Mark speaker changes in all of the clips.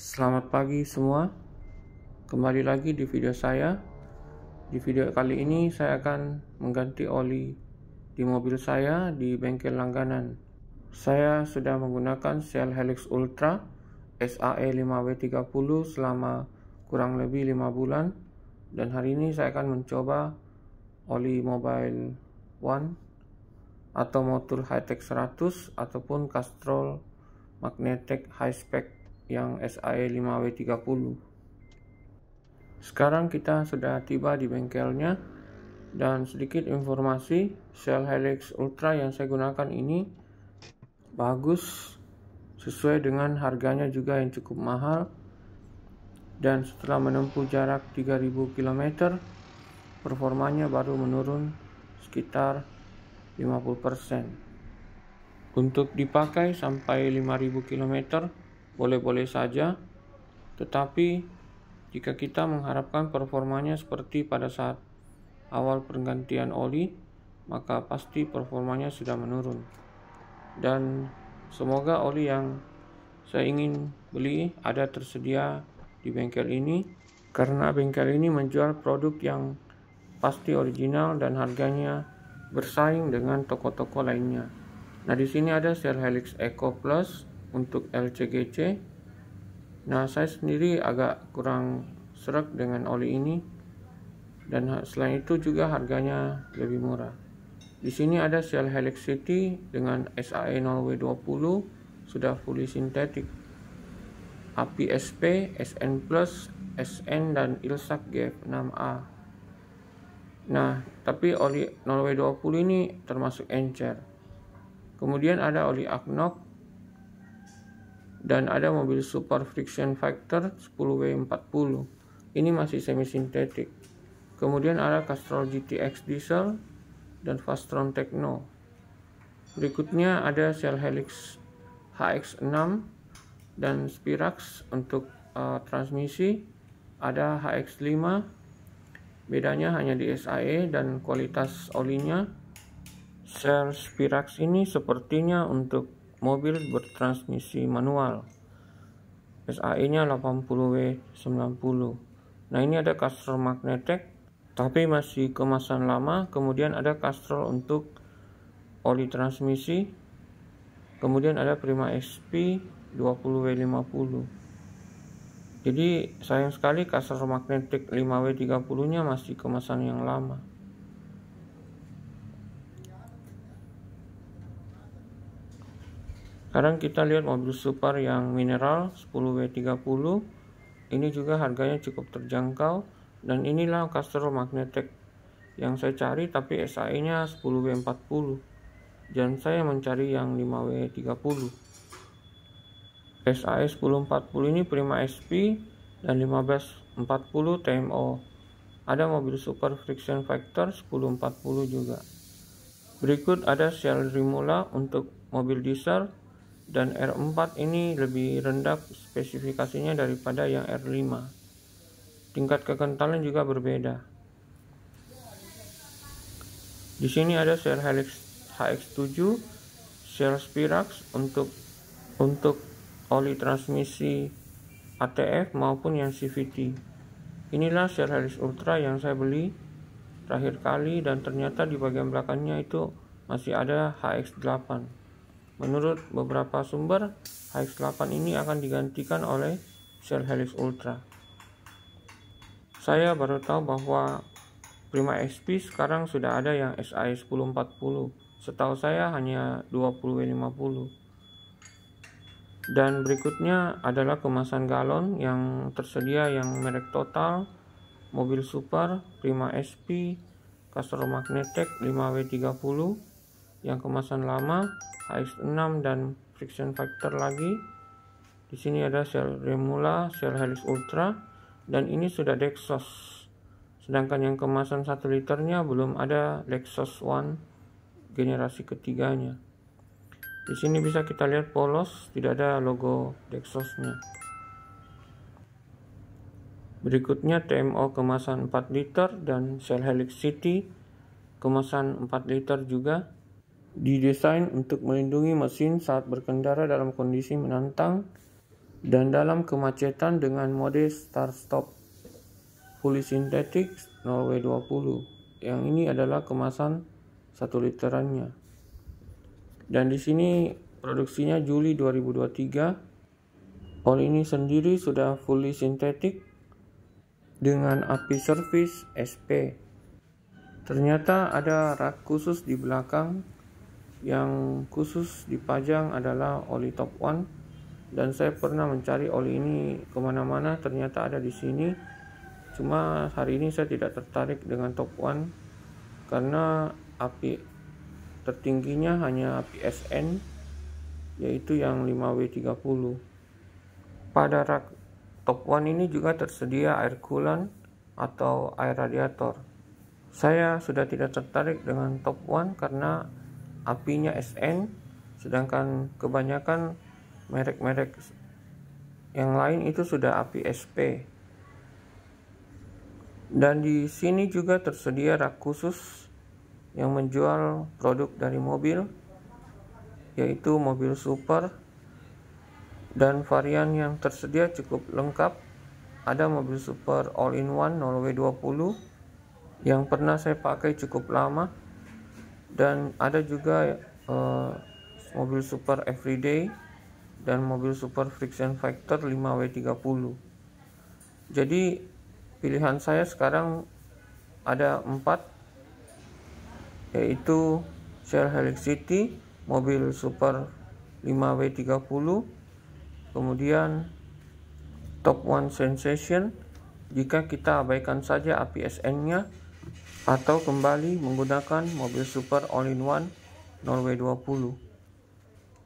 Speaker 1: Selamat pagi semua, kembali lagi di video saya. Di video kali ini saya akan mengganti oli di mobil saya di bengkel langganan. Saya sudah menggunakan Shell Helix Ultra SAE 5W30 selama kurang lebih 5 bulan. Dan hari ini saya akan mencoba oli Mobile One atau Motul Hi-Tech 100 ataupun Castrol Magnetec High Spec yang SAE 5W30. Sekarang kita sudah tiba di bengkelnya, dan sedikit informasi, Shell Helix Ultra yang saya gunakan ini bagus, sesuai dengan harganya juga yang cukup mahal, dan setelah menempuh jarak 3000 km performanya baru menurun sekitar 50%. Untuk dipakai sampai 5000 km boleh-boleh saja, tetapi jika kita mengharapkan performanya seperti pada saat awal pergantian oli, maka pasti performanya sudah menurun. Dan semoga oli yang saya ingin beli ada tersedia di bengkel ini, karena bengkel ini menjual produk yang pasti original dan harganya bersaing dengan toko-toko lainnya. Nah, di sini ada Shell Helix Eco Plus untuk LCGC. Nah, saya sendiri agak kurang sreg dengan oli ini, dan selain itu juga harganya lebih murah. Di sini ada Shell Helix City dengan SAE 0W20 sudah fully sintetik, API SP, SN Plus, SN dan Ilsak GF6A. Nah, tapi oli 0W20 ini termasuk encer. Kemudian ada oli AKNOK, dan ada mobil Super Friction Factor 10W40. Ini masih semi sintetik. Kemudian ada Castrol GTX Diesel dan Fastron Techno. Berikutnya ada Shell Helix HX6 dan Spirax untuk transmisi. Ada HX5, bedanya hanya di SAE dan kualitas olinya. Shell Spirax ini sepertinya untuk mobil bertransmisi manual. SAE-nya 80W90. Nah, ini ada Castrol Magnetec, tapi masih kemasan lama. Kemudian ada Castrol untuk oli transmisi. Kemudian ada Prima SP 20W50. Jadi sayang sekali Castrol Magnetec 5W30-nya masih kemasan yang lama. Sekarang kita lihat mobil super yang mineral 10W30. Ini juga harganya cukup terjangkau, dan inilah Castrol Magnetec yang saya cari, tapi SAE-nya 10W40 dan saya mencari yang 5W30. SAE 1040 ini Prima SP dan 1540 TMO. Ada mobil Super Friction Factor 1040 juga. Berikut ada Shell Rimula untuk mobil diesel, dan R4 ini lebih rendah spesifikasinya daripada yang R5. Tingkat kekentalan juga berbeda. Di sini ada Shell Helix HX7, Shell Spirax untuk oli transmisi ATF maupun yang CVT. Inilah Shell Helix Ultra yang saya beli terakhir kali, dan ternyata di bagian belakangnya itu masih ada HX8. Menurut beberapa sumber, HX8 ini akan digantikan oleh Shell Helix Ultra. Saya baru tahu bahwa Prima SP sekarang sudah ada yang SAE 1040. Setahu saya hanya 20W50. Dan berikutnya adalah kemasan galon yang tersedia, yang merek Total, mobil super, Prima SP, Castrol Magnetec 5W30, yang kemasan lama, HX6 dan Friction Factor lagi. Di sini ada Shell Rimula, Shell Helix Ultra, dan ini sudah Dexos. Sedangkan yang kemasan 1 liternya belum ada Lexus One generasi ketiganya. Di sini bisa kita lihat polos, tidak ada logo Dexosnya. Berikutnya TMO kemasan 4 liter dan Shell Helix City kemasan 4 liter juga. Didesain untuk melindungi mesin saat berkendara dalam kondisi menantang, dan dalam kemacetan dengan mode start stop fully synthetic Norway 20. Yang ini adalah kemasan 1 literannya. Dan di sini produksinya Juli 2023. Oli ini sendiri sudah fully synthetic dengan api service SP. Ternyata ada rak khusus di belakang yang khusus dipajang adalah oli Top One, dan saya pernah mencari oli ini kemana-mana, ternyata ada di sini. Cuma hari ini saya tidak tertarik dengan Top One karena api tertingginya hanya api SN, yaitu yang 5W30. Pada rak Top One ini juga tersedia air coolant atau air radiator. Saya sudah tidak tertarik dengan Top One karena apinya SN, sedangkan kebanyakan merek-merek yang lain itu sudah api SP. Dan di sini juga tersedia rak khusus yang menjual produk dari mobil, yaitu mobil super, dan varian yang tersedia cukup lengkap. Ada mobil super all-in-one Norway 20 yang pernah saya pakai cukup lama, dan ada juga mobil super everyday dan mobil super friction factor 5W30. Jadi pilihan saya sekarang ada 4, yaitu Shell Helix City, mobil super 5W30, kemudian Top One Sensation jika kita abaikan saja api SN-nya, atau kembali menggunakan mobil super all-in-one Norway 20.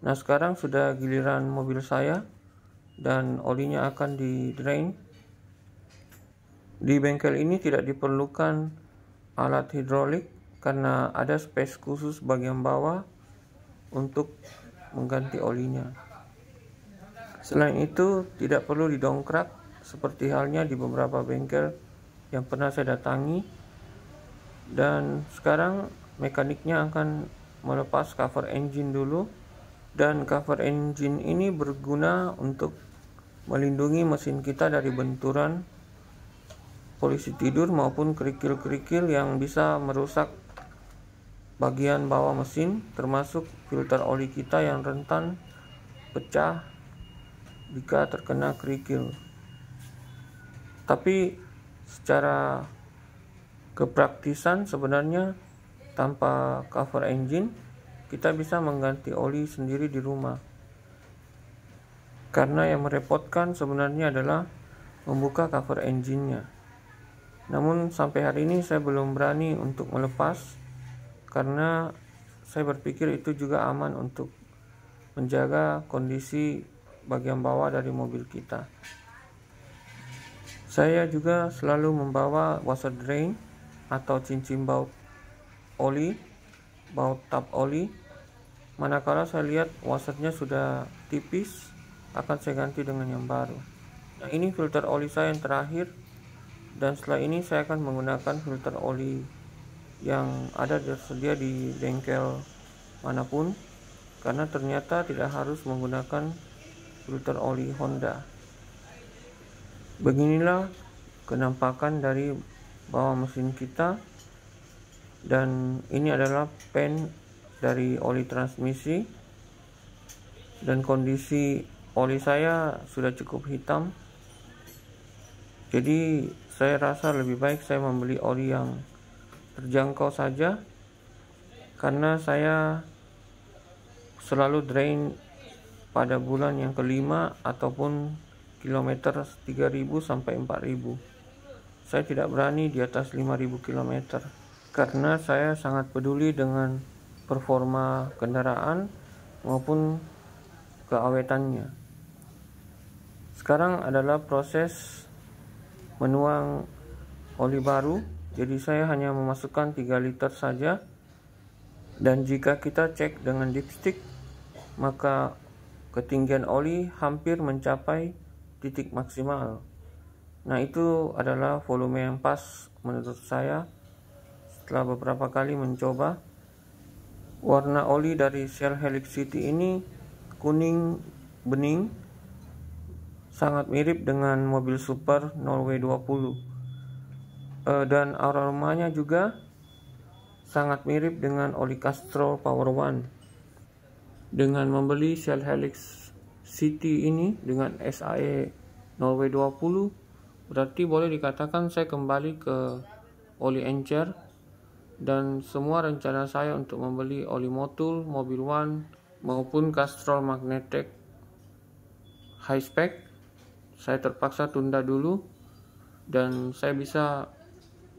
Speaker 1: Nah, sekarang sudah giliran mobil saya dan olinya akan di drain. Di bengkel ini tidak diperlukan alat hidrolik karena ada space khusus bagian bawah untuk mengganti olinya. Selain itu, tidak perlu didongkrak seperti halnya di beberapa bengkel yang pernah saya datangi. Dan sekarang mekaniknya akan melepas cover engine dulu, dan cover engine ini berguna untuk melindungi mesin kita dari benturan polisi tidur maupun kerikil-kerikil yang bisa merusak bagian bawah mesin, termasuk filter oli kita yang rentan pecah jika terkena kerikil. Tapi secara kepraktisan sebenarnya tanpa cover engine kita bisa mengganti oli sendiri di rumah, karena yang merepotkan sebenarnya adalah membuka cover engine-nya. Namun sampai hari ini saya belum berani untuk melepas karena saya berpikir itu juga aman untuk menjaga kondisi bagian bawah dari mobil kita. Saya juga selalu membawa washer drain atau cincin baut oli, baut tap oli. Manakala saya lihat washernya sudah tipis, akan saya ganti dengan yang baru. Nah, ini filter oli saya yang terakhir, dan setelah ini saya akan menggunakan filter oli yang ada tersedia di bengkel manapun, karena ternyata tidak harus menggunakan filter oli Honda. Beginilah kenampakan dari bawah mesin kita, dan ini adalah pen dari oli transmisi, dan kondisi oli saya sudah cukup hitam. Jadi saya rasa lebih baik saya membeli oli yang terjangkau saja, karena saya selalu drain pada bulan yang kelima ataupun kilometer 3.000 sampai 4.000. Saya tidak berani di atas 5.000 km karena saya sangat peduli dengan performa kendaraan maupun keawetannya. Sekarang adalah proses menuang oli baru, jadi saya hanya memasukkan 3 liter saja, dan jika kita cek dengan dipstick maka ketinggian oli hampir mencapai titik maksimal. Nah, itu adalah volume yang pas menurut saya setelah beberapa kali mencoba. Warna oli dari Shell Helix City ini kuning bening, sangat mirip dengan mobil super Norway 20. Dan aromanya juga sangat mirip dengan oli Castrol Power One. Dengan membeli Shell Helix City ini dengan SAE Norway 20, berarti boleh dikatakan saya kembali ke oli encer, dan semua rencana saya untuk membeli oli Motul, Mobil One maupun Castrol Magnetek High Spec saya terpaksa tunda dulu, dan saya bisa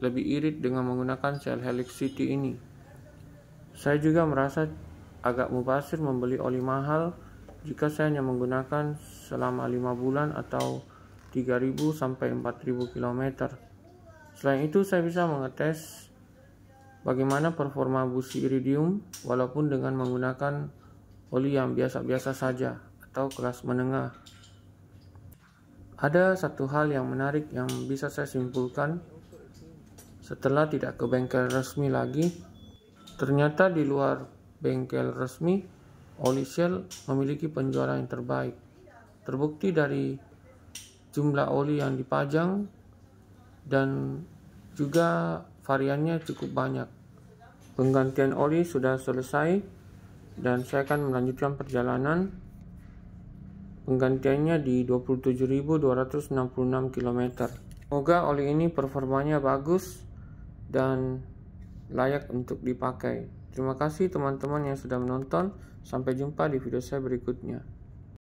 Speaker 1: lebih irit dengan menggunakan Shell Helix City ini. Saya juga merasa agak mubazir membeli oli mahal jika saya hanya menggunakan selama 5 bulan atau 3.000 sampai 4.000 km. Selain itu, saya bisa mengetes bagaimana performa busi iridium walaupun dengan menggunakan oli yang biasa-biasa saja atau kelas menengah. Ada satu hal yang menarik yang bisa saya simpulkan setelah tidak ke bengkel resmi lagi. Ternyata di luar bengkel resmi, oli Shell memiliki penjualan yang terbaik. Terbukti dari jumlah oli yang dipajang dan juga variannya cukup banyak. Penggantian oli sudah selesai dan saya akan melanjutkan perjalanan. Penggantiannya di 27.266 km. Semoga oli ini performanya bagus dan layak untuk dipakai. Terima kasih teman-teman yang sudah menonton. Sampai jumpa di video saya berikutnya.